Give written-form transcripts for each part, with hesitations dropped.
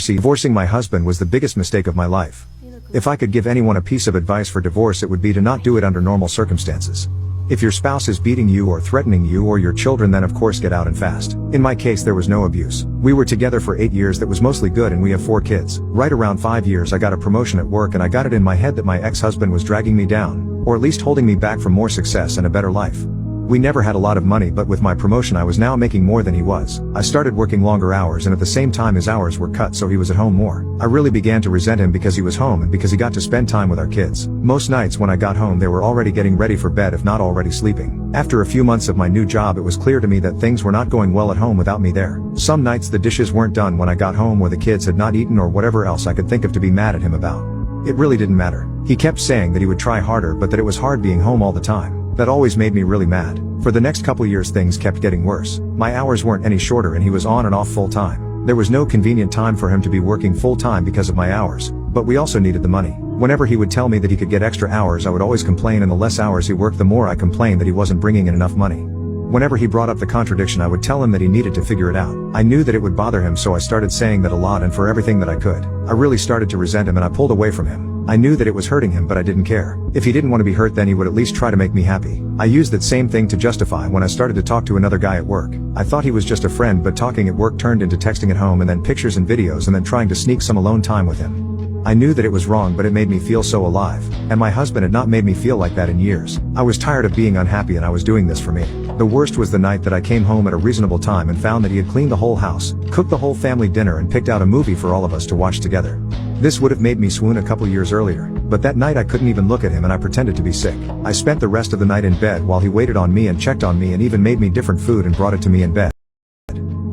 Divorcing my husband was the biggest mistake of my life. If I could give anyone a piece of advice for divorce, it would be to not do it under normal circumstances. If your spouse is beating you or threatening you or your children, then of course get out and fast. In my case, there was no abuse. We were together for 8 years, that was mostly good, and we have 4 kids. Right around 5 years I got a promotion at work, and I got it in my head that my ex-husband was dragging me down, or at least holding me back from more success and a better life. We never had a lot of money, but with my promotion I was now making more than he was. I started working longer hours, and at the same time his hours were cut, so he was at home more. I really began to resent him because he was home and because he got to spend time with our kids. Most nights when I got home they were already getting ready for bed, if not already sleeping. After a few months of my new job, it was clear to me that things were not going well at home without me there. Some nights the dishes weren't done when I got home, or the kids had not eaten, or whatever else I could think of to be mad at him about. It really didn't matter. He kept saying that he would try harder, but that it was hard being home all the time. That always made me really mad. For the next couple years things kept getting worse. My hours weren't any shorter, and he was on and off full time. There was no convenient time for him to be working full time because of my hours, but we also needed the money. Whenever he would tell me that he could get extra hours, I would always complain, and the less hours he worked, the more I complained that he wasn't bringing in enough money. Whenever he brought up the contradiction, I would tell him that he needed to figure it out. I knew that it would bother him, so I started saying that a lot and for everything that I could. I really started to resent him, and I pulled away from him. I knew that it was hurting him, but I didn't care. If he didn't want to be hurt, then he would at least try to make me happy. I used that same thing to justify when I started to talk to another guy at work. I thought he was just a friend, but talking at work turned into texting at home, and then pictures and videos, and then trying to sneak some alone time with him. I knew that it was wrong, but it made me feel so alive, and my husband had not made me feel like that in years. I was tired of being unhappy, and I was doing this for me. The worst was the night that I came home at a reasonable time and found that he had cleaned the whole house, cooked the whole family dinner, and picked out a movie for all of us to watch together. This would have made me swoon a couple years earlier, but that night I couldn't even look at him, and I pretended to be sick. I spent the rest of the night in bed while he waited on me and checked on me, and even made me different food and brought it to me in bed.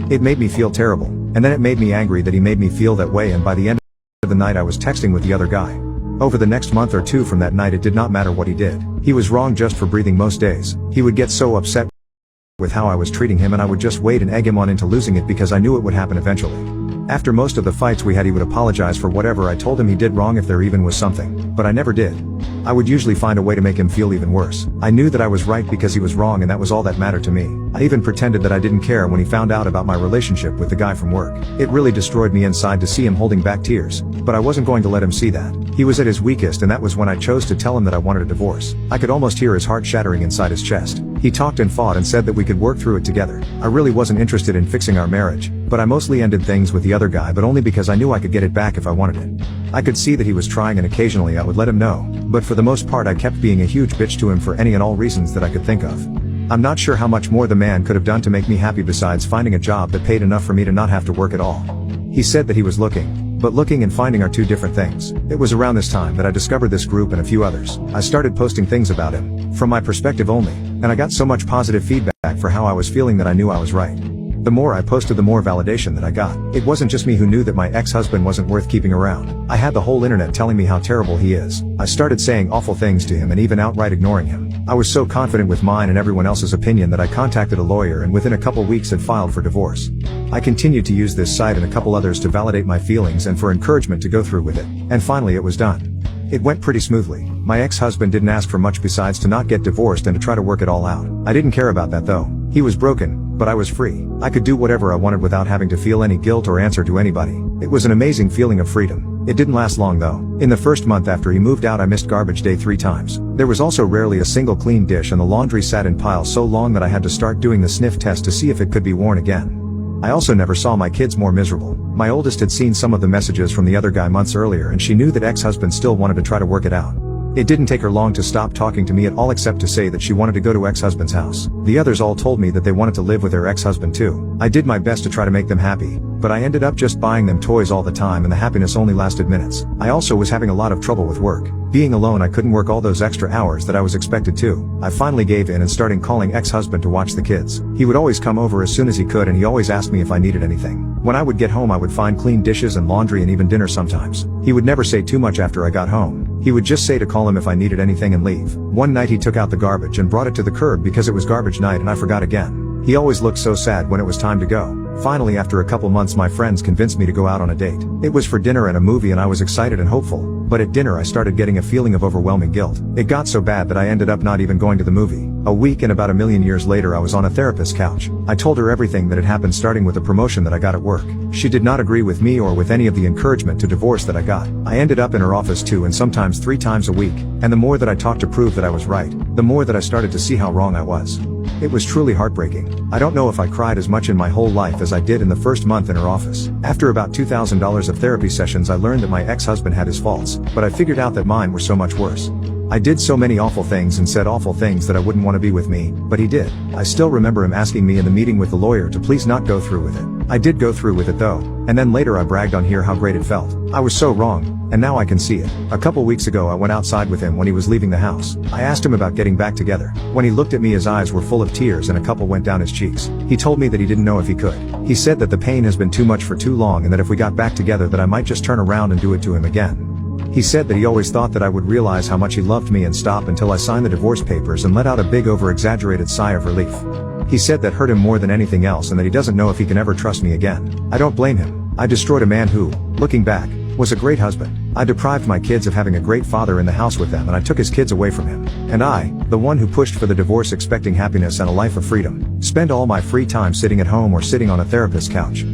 It made me feel terrible, and then it made me angry that he made me feel that way, and by the end of the night I was texting with the other guy. Over the next month or two from that night, it did not matter what he did. He was wrong just for breathing most days. He would get so upset with how I was treating him, and I would just wait and egg him on into losing it because I knew it would happen eventually. After most of the fights we had, he would apologize for whatever I told him he did wrong, if there even was something, but I never did. I would usually find a way to make him feel even worse. I knew that I was right because he was wrong, and that was all that mattered to me. I even pretended that I didn't care when he found out about my relationship with the guy from work. It really destroyed me inside to see him holding back tears, but I wasn't going to let him see that. He was at his weakest, and that was when I chose to tell him that I wanted a divorce. I could almost hear his heart shattering inside his chest. He talked and fought and said that we could work through it together. I really wasn't interested in fixing our marriage, but I mostly ended things with the other guy, but only because I knew I could get it back if I wanted it. I could see that he was trying, and occasionally I would let him know, but for the most part I kept being a huge bitch to him for any and all reasons that I could think of. I'm not sure how much more the man could have done to make me happy besides finding a job that paid enough for me to not have to work at all. He said that he was looking, but looking and finding are two different things. It was around this time that I discovered this group and a few others. I started posting things about him, from my perspective only, and I got so much positive feedback for how I was feeling that I knew I was right. The more I posted, the more validation that I got. It wasn't just me who knew that my ex-husband wasn't worth keeping around. I had the whole internet telling me how terrible he is. I started saying awful things to him and even outright ignoring him. I was so confident with mine and everyone else's opinion that I contacted a lawyer, and within a couple weeks had filed for divorce. I continued to use this site and a couple others to validate my feelings and for encouragement to go through with it. And finally it was done. It went pretty smoothly. My ex-husband didn't ask for much besides to not get divorced and to try to work it all out. I didn't care about that though. He was broken, but I was free. I could do whatever I wanted without having to feel any guilt or answer to anybody. It was an amazing feeling of freedom. It didn't last long though. In the first month after he moved out, I missed garbage day 3 times. There was also rarely a single clean dish, and the laundry sat in piles so long that I had to start doing the sniff test to see if it could be worn again. I also never saw my kids more miserable. My oldest had seen some of the messages from the other guy months earlier, and she knew that ex-husband still wanted to try to work it out. It didn't take her long to stop talking to me at all, except to say that she wanted to go to ex-husband's house. The others all told me that they wanted to live with their ex-husband too. I did my best to try to make them happy, but I ended up just buying them toys all the time, and the happiness only lasted minutes. I also was having a lot of trouble with work. Being alone, I couldn't work all those extra hours that I was expected to. I finally gave in and started calling ex-husband to watch the kids. He would always come over as soon as he could, and he always asked me if I needed anything. When I would get home, I would find clean dishes and laundry and even dinner sometimes. He would never say too much after I got home. He would just say to call him if I needed anything and leave. One night he took out the garbage and brought it to the curb because it was garbage night, and I forgot again. He always looked so sad when it was time to go. Finally, after a couple months, my friends convinced me to go out on a date. It was for dinner and a movie, and I was excited and hopeful. But at dinner I started getting a feeling of overwhelming guilt. It got so bad that I ended up not even going to the movie. A week and about 1,000,000 years later, I was on a therapist's couch. I told her everything that had happened, starting with the promotion that I got at work. She did not agree with me or with any of the encouragement to divorce that I got. I ended up in her office 2 and sometimes 3 times a week, and the more that I talked to prove that I was right, the more that I started to see how wrong I was. It was truly heartbreaking. I don't know if I cried as much in my whole life as I did in the first month in her office. After about $2,000 of therapy sessions, I learned that my ex-husband had his faults, but I figured out that mine were so much worse. I did so many awful things and said awful things that I wouldn't want to be with me, but he did. I still remember him asking me in the meeting with the lawyer to please not go through with it. I did go through with it though, and then later I bragged on here how great it felt. I was so wrong, and now I can see it. A couple weeks ago I went outside with him when he was leaving the house. I asked him about getting back together. When he looked at me, his eyes were full of tears and a couple went down his cheeks. He told me that he didn't know if he could. He said that the pain has been too much for too long, and that if we got back together that I might just turn around and do it to him again. He said that he always thought that I would realize how much he loved me and stop until I signed the divorce papers, and let out a big over-exaggerated sigh of relief. He said that hurt him more than anything else, and that he doesn't know if he can ever trust me again. I don't blame him. I destroyed a man who, looking back, was a great husband. I deprived my kids of having a great father in the house with them, and I took his kids away from him. And I, the one who pushed for the divorce expecting happiness and a life of freedom, spent all my free time sitting at home or sitting on a therapist's couch.